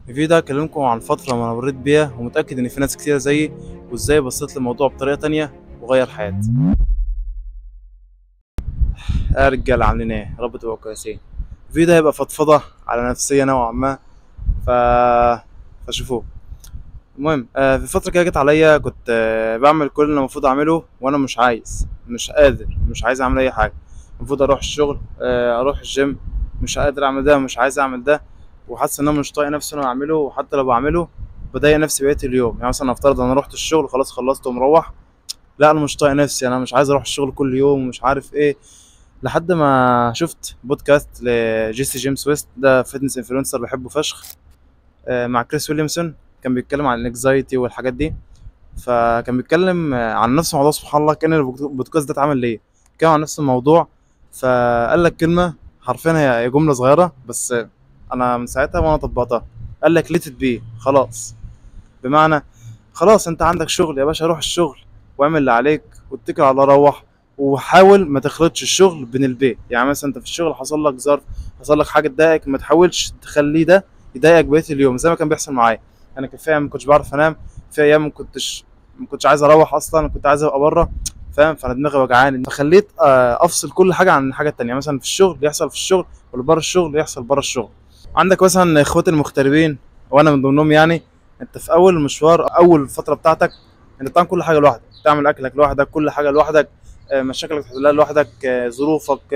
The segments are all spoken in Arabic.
الفيديو ده هكلمكم عن فترة أنا مريت بيها ومتأكد إن في ناس كتيرة زيي، وإزاي بصيت للموضوع بطريقة تانية وغير حياتي. يا رجالة عاملين إيه؟ يا رب تبقوا كويسين. الفيديو ده هيبقى فضفضة على نفسية نوعا ما. ف... فشوفوه. المهم في فترة كده جت عليا كنت بعمل كل اللي المفروض أعمله وأنا مش قادر، مش عايز أعمل أي حاجة. المفروض أروح الشغل، أروح الجيم، مش قادر أعمل ده ومش عايز أعمل ده، وحاسس إن أنا مش طايق نفسي وأنا بعمله، وحتى لو بعمله بضايق نفسي بقية اليوم. يعني مثلا نفترض أنا رحت الشغل خلاص خلصت ومروح، لا أنا مش طايق نفسي، أنا مش عايز أروح الشغل كل يوم ومش عارف إيه. لحد ما شفت بودكاست لجيسي جيمس ويست، ده فيتنس انفلونسر بحبه فشخ، مع كريس ويليامسون. كان بيتكلم عن الانكزايتي والحاجات دي. فكان بيتكلم عن نفس الموضوع. سبحان الله كان البودكاست ده اتعمل ليه، كان عن نفس الموضوع. فقال لك كلمة حرفيا، هي جملة صغيرة بس انا من ساعتها وانا طبقتها. قال لك let it be، خلاص. بمعنى خلاص انت عندك شغل يا باشا، روح الشغل واعمل اللي عليك واتكل على الله، روح. وحاول ما تخلطش الشغل بين البيت. يعني مثلا انت في الشغل حصل لك ظرف، حصل لك حاجه تضايقك، ما تحاولش تخليه ده يضايقك بقيه اليوم زي ما كان بيحصل معايا. انا كان في ايام ما كنتش بعرف انام، في ايام ما كنتش عايز اروح اصلا، كنت عايز ابقى بره، فاهم؟ فانا دماغي وجعاني، فخليت افصل كل حاجه عن الحاجه التانيه. مثلا في الشغل يحصل في الشغل، واللي بره الشغل يحصل بره الشغل. عندك مثلا اخواتي المغتربين وانا من ضمنهم يعني. انت في اول المشوار، اول فتره بتاعتك، انت بتعمل كل حاجه لوحدك، تعمل اكلك لوحدك، كل حاجه لوحدك، مشاكلك تحلها لوحدك، ظروفك،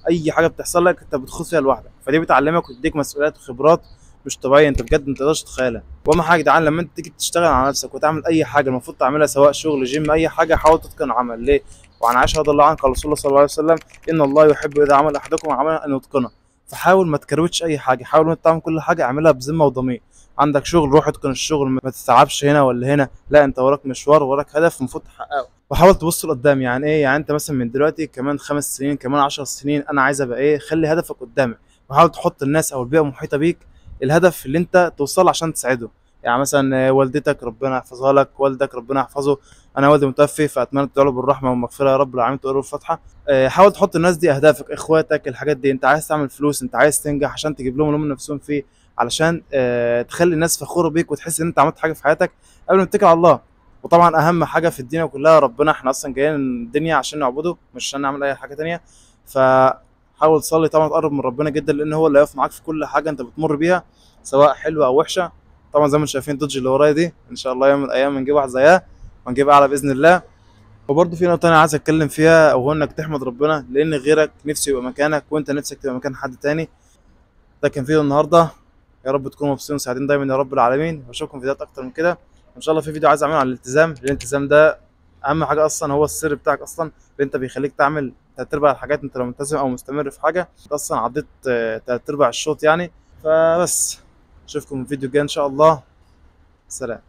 اي حاجه بتحصل لك انت بتخوض فيها لوحدك. فدي بتعلمك وتديك مسؤوليات وخبرات مش طبيعيه، انت بجد ما تقدرش تتخيلها. واهم حاجه يا جدعان، لما انت تيجي تشتغل على نفسك وتعمل اي حاجه المفروض تعملها، سواء شغل، جيم، اي حاجه، حاول تتقن عمل. ليه؟ وعن عائشه رضي الله عنها قال رسول الله صلى الله عليه وسلم: ان الله يحب اذا عمل احدكم عملا ان يتقنه. فحاول ما تكروتش اي حاجه، حاول انت تعمل كل حاجه اعملها بذمه وضمير. عندك شغل، روح اتقن الشغل، ما تتعبش هنا ولا هنا، لا انت وراك مشوار، وراك هدف المفروض تحققه. وحاول تبص لقدام. يعني ايه؟ يعني انت مثلا من دلوقتي كمان 5 سنين، كمان 10 سنين، انا عايز ابقى ايه؟ خلي هدفك قدامك، وحاول تحط الناس او البيئه المحيطه بيك الهدف اللي انت توصل عشان تساعده. يعني مثلا والدتك ربنا يحفظها لك، والدك ربنا يحفظه. انا والدي متوفي، فاتمنى تدعوا له بالرحمه والمغفره يا رب العالمين، تقروا الفاتحه. حاول تحط الناس دي اهدافك، اخواتك، الحاجات دي. انت عايز تعمل فلوس، انت عايز تنجح عشان تجيب لهم اللي هم نفسهم فيه، علشان تخلي الناس فخوره بيك وتحس ان انت عملت حاجه في حياتك قبل ما تتكل على الله. وطبعا اهم حاجه في الدنيا كلها ربنا. احنا اصلا جايين الدنيا عشان نعبده، مش عشان نعمل اي حاجه تانية. فحاول تصلي طبعا، تقرب من ربنا جدا، لان هو اللي هيقف معاك في كل حاجه انت بتمر بيها، سواء حلوه او وحشه. طبعا زي ما انتم شايفين دوج اللي ورايا دي، ان شاء الله يوم من الايام نجيب واحد زيها ونجيب اعلى باذن الله. وبرضه في نقطة تانية عايز أتكلم فيها، وهو إنك تحمد ربنا لأن غيرك نفسه يبقى مكانك وأنت نفسك تبقى مكان حد تاني. ده كان فيديو النهاردة. يا رب تكونوا مبسوطين وسعيدين دايما يا رب العالمين، وأشوفكم فيديوهات أكتر من كده. إن شاء الله في فيديو عايز أعمله عن الالتزام. الالتزام ده أهم حاجة أصلا، هو السر بتاعك أصلا، اللي أنت بيخليك تعمل تلات أرباع الحاجات. أنت لو ملتزم أو مستمر في حاجة أنت أصلا عديت تلات أرباع الشوط يعني. فبس أشوفكم في الفيديو الجاي إن شاء الله. سلام.